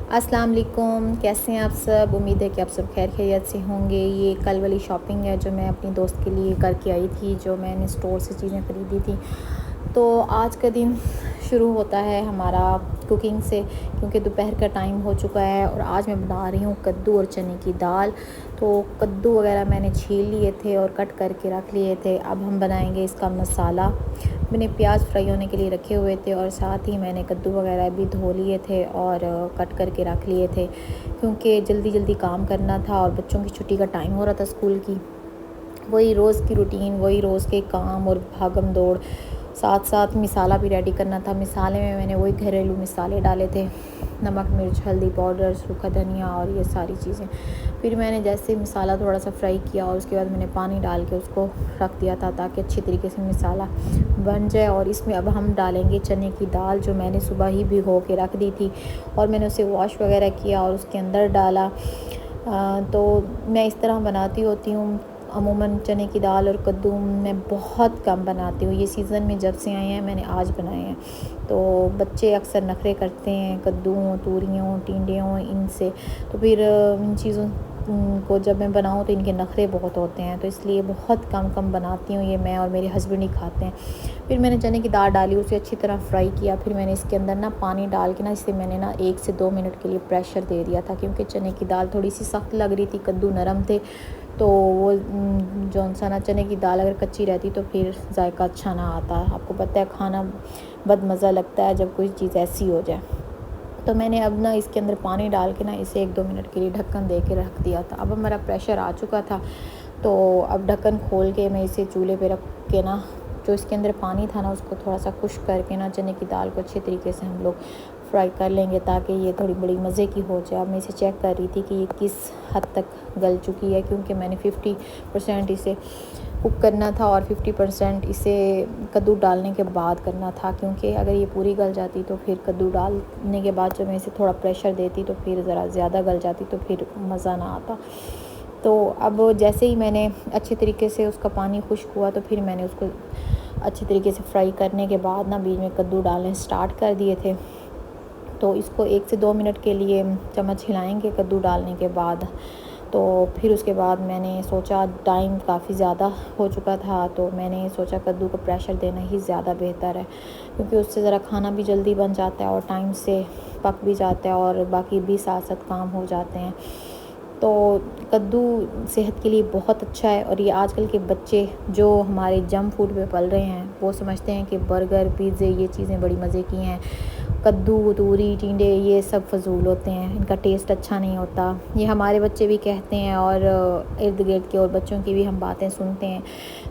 अस्सलाम वालेकुम, कैसे हैं आप सब। उम्मीद है कि आप सब खैर खैरियत से होंगे। ये कल वाली शॉपिंग है जो मैं अपनी दोस्त के लिए करके आई थी, जो मैंने स्टोर से चीज़ें ख़रीदी थी। तो आज का दिन शुरू होता है हमारा कुकिंग से, क्योंकि दोपहर का टाइम हो चुका है और आज मैं बना रही हूँ कद्दू और चने की दाल। तो कद्दू वगैरह मैंने छील लिए थे और कट करके रख लिए थे। अब हम बनाएंगे इसका मसाला। मैंने प्याज फ्राई होने के लिए रखे हुए थे और साथ ही मैंने कद्दू वगैरह भी धो लिए थे और कट करके रख लिए थे, क्योंकि जल्दी जल्दी काम करना था और बच्चों की छुट्टी का टाइम हो रहा था स्कूल की। वही रोज़ की रूटीन, वही रोज़ के काम और भागम दौड़, साथ साथ मिसाला भी रेडी करना था। मिसाले में मैंने वही घरेलू मिसाले डाले थे, नमक मिर्च हल्दी पाउडर सूखा धनिया और ये सारी चीज़ें। फिर मैंने जैसे मिसाला थोड़ा सा फ्राई किया और उसके बाद मैंने पानी डाल के उसको रख दिया था, ताकि अच्छी तरीके से मिसाला बन जाए। और इसमें अब हम डालेंगे चने की दाल, जो मैंने सुबह ही भिगो के रख दी थी और मैंने उसे वॉश वगैरह किया और उसके अंदर डाला। तो मैं इस तरह बनाती होती हूँ। अमूमन चने की दाल और कद्दू मैं बहुत कम बनाती हूँ। ये सीज़न में जब से आए हैं मैंने आज बनाए हैं। तो बच्चे अक्सर नखरे करते हैं कद्दू हों, तूरी हों, टिंडे हों, इनसे। तो फिर इन चीज़ों को जब मैं बनाऊँ तो इनके नखरे बहुत होते हैं, तो इसलिए बहुत कम कम बनाती हूँ। ये मैं और मेरे हस्बैंड ही खाते हैं। फिर मैंने चने की दाल डाली, उसे अच्छी तरह फ्राई किया। फिर मैंने इसके अंदर ना पानी डाल के ना इसे मैंने ना 1 से 2 मिनट के लिए प्रेशर दे दिया था, क्योंकि चने की दाल थोड़ी सी सख्त लग रही थी, कद्दू नरम थे। तो वो जौन सा ना चने की दाल अगर कच्ची रहती तो फिर जायका अच्छा ना आता। आपको पता है खाना बदमज़ा लगता है जब कोई चीज़ ऐसी हो जाए। तो मैंने अब ना इसके अंदर पानी डाल के ना इसे 1-2 मिनट के लिए ढक्कन दे के रख दिया था। अब हमारा प्रेशर आ चुका था, तो अब ढक्कन खोल के मैं इसे चूल्हे पे रख के ना, जो इसके अंदर पानी था ना उसको थोड़ा सा खुश्क करके ना चने की दाल को अच्छे तरीके से हम लोग फ्राई कर लेंगे, ताकि ये थोड़ी बड़ी मज़े की हो जाए। अब मैं इसे चेक कर रही थी कि ये किस हद तक गल चुकी है, क्योंकि मैंने 50% इसे कुक करना था और 50% इसे कद्दू डालने के बाद करना था, क्योंकि अगर ये पूरी गल जाती तो फिर कद्दू डालने के बाद जब मैं इसे थोड़ा प्रेशर देती तो फिर ज़रा ज़्यादा गल जाती, तो फिर मज़ा ना आता। तो अब जैसे ही मैंने अच्छे तरीके से उसका पानी खुश्क हुआ तो फिर मैंने उसको अच्छे तरीके से फ्राई करने के बाद ना बीच में कद्दू डालने स्टार्ट कर दिए थे। तो इसको 1 से 2 मिनट के लिए चम्मच हिलाएंगे कद्दू डालने के बाद। तो फिर उसके बाद मैंने सोचा, टाइम काफ़ी ज़्यादा हो चुका था, तो मैंने सोचा कद्दू को प्रेशर देना ही ज़्यादा बेहतर है, क्योंकि उससे ज़रा खाना भी जल्दी बन जाता है और टाइम से पक भी जाता है और बाकी भी साथ साथ काम हो जाते हैं। तो कद्दू सेहत के लिए बहुत अच्छा है। और ये आजकल के बच्चे जो हमारे जंक फूड पे पल रहे हैं, वो समझते हैं कि बर्गर पिज़्ज़े ये चीज़ें बड़ी मज़े की हैं। कद्दू तूरी टिंडे ये सब फजूल होते हैं, इनका टेस्ट अच्छा नहीं होता। ये हमारे बच्चे भी कहते हैं और इर्द गिर्द के और बच्चों की भी हम बातें सुनते हैं।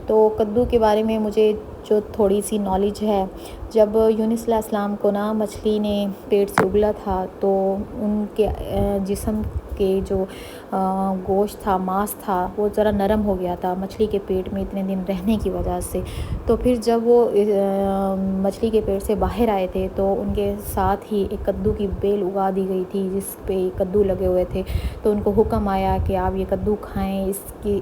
तो कद्दू के बारे में मुझे जो थोड़ी सी नॉलेज है, जब यूनुस अलैहिस्सलाम को ना मछली ने पेट से उगला था, तो उनके जिस्म के जो गोश्त था, मांस था, वो ज़रा नरम हो गया था मछली के पेट में इतने दिन रहने की वजह से। तो फिर जब वो मछली के पेट से बाहर आए थे तो उनके साथ ही एक कद्दू की बेल उगा दी गई थी जिस पे कद्दू लगे हुए थे। तो उनको हुक्म आया कि आप ये कद्दू खाएं, इसकी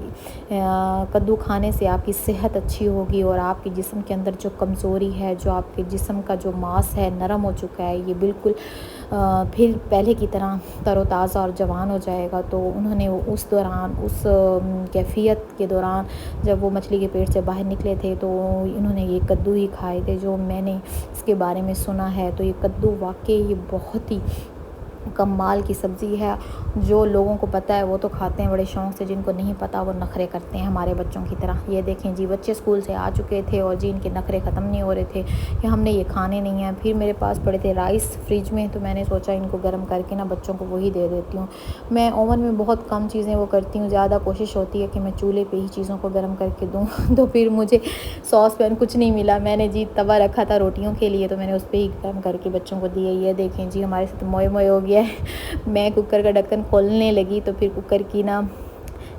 कद्दू खाने से आपकी सेहत अच्छी होगी और आपके जिस्म के अंदर जो कमज़ोरी है, जो आपके जिस्म का जो मांस है नरम हो चुका है, ये बिल्कुल फिर पहले की तरह तरोताज़ा और जवान हो जाएगा। तो उन्होंने उस दौरान उस कैफ़ियत के दौरान जब वो मछली के पेट से बाहर निकले थे, तो इन्होंने ये कद्दू ही खाए थे। जो मैंने इसके बारे में सुना है, तो ये कद्दू वाक़ई ये बहुत ही कमाल की सब्ज़ी है। जो लोगों को पता है वो तो खाते हैं बड़े शौक़ से, जिनको नहीं पता वो नखरे करते हैं हमारे बच्चों की तरह। ये देखें जी, बच्चे स्कूल से आ चुके थे और जी इनके नखरे ख़त्म नहीं हो रहे थे कि हमने ये खाने नहीं हैं। फिर मेरे पास पड़े थे राइस फ्रिज में, तो मैंने सोचा इनको गर्म करके ना बच्चों को वही दे देती हूँ। मैं ओवन में बहुत कम चीज़ें वो करती हूँ, ज़्यादा कोशिश होती है कि मैं चूल्हे पे ही चीज़ों को गर्म करके दूँ। तो फिर मुझे सॉस पैन कुछ नहीं मिला, मैंने जी तवा रखा था रोटियों के लिए, तो मैंने उस पर ही गर्म करके बच्चों को दिए। ये देखें जी, हमारे साथ मोए मोए हो गया है। मैं कुकर का ढक्कन खोलने लगी तो फिर कुकर की ना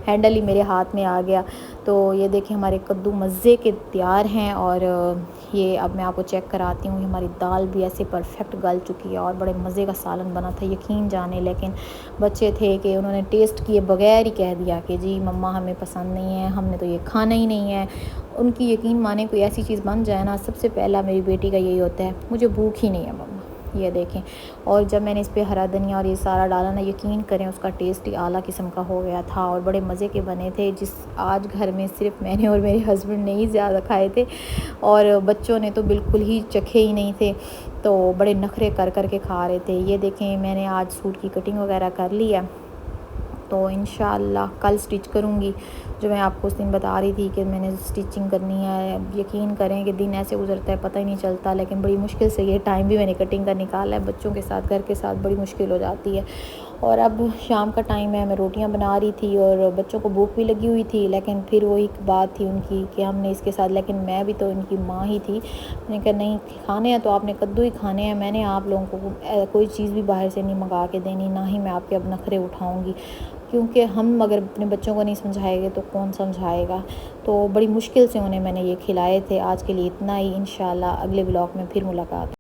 हैंडल ही मेरे हाथ में आ गया। तो ये देखें हमारे कद्दू मज़े के तैयार हैं। और ये अब मैं आपको चेक कराती हूँ, हमारी दाल भी ऐसे परफेक्ट गल चुकी है और बड़े मज़े का सालन बना था, यकीन जाने। लेकिन बच्चे थे कि उन्होंने टेस्ट किए बगैर ही कह दिया कि जी मम्मा हमें पसंद नहीं है, हमने तो ये खाना ही नहीं है। उनकी यकीन माने कोई ऐसी चीज़ बन जाए ना, सबसे पहला मेरी बेटी का यही होता है, मुझे भूख ही नहीं है मम्मा। ये देखें। और जब मैंने इस पे हरा धनिया और ये सारा डाला ना, यकीन करें उसका टेस्ट ही आला किस्म का हो गया था और बड़े मज़े के बने थे। जिस आज घर में सिर्फ मैंने और मेरे हस्बैंड ने ही ज़्यादा खाए थे और बच्चों ने तो बिल्कुल ही चखे ही नहीं थे, तो बड़े नखरे कर के खा रहे थे। ये देखें, मैंने आज सूट की कटिंग वगैरह कर ली है, तो इंशाअल्लाह कल स्टिच करूँगी। जो मैं आपको उस दिन बता रही थी कि मैंने स्टिचिंग करनी है, यकीन करें कि दिन ऐसे गुजरता है पता ही नहीं चलता, लेकिन बड़ी मुश्किल से ये टाइम भी मैंने कटिंग का निकाला है। बच्चों के साथ, घर के साथ बड़ी मुश्किल हो जाती है। और अब शाम का टाइम है, मैं रोटियां बना रही थी और बच्चों को भूख भी लगी हुई थी, लेकिन फिर वही बात थी उनकी कि हमने इसके साथ, लेकिन मैं भी तो इनकी माँ ही थी। मैंने कहा नहीं, खाने हैं तो आपने कद्दू ही खाने हैं, मैंने आप लोगों को कोई चीज़ भी बाहर से नहीं मंगा के देनी, ना ही मैं आपके अब नखरे उठाऊँगी, क्योंकि हम अगर अपने बच्चों को नहीं समझाएंगे तो कौन समझाएगा। तो बड़ी मुश्किल से उन्हें मैंने ये खिलाए थे। आज के लिए इतना ही, इंशाल्लाह अगले ब्लॉग में फिर मुलाकात।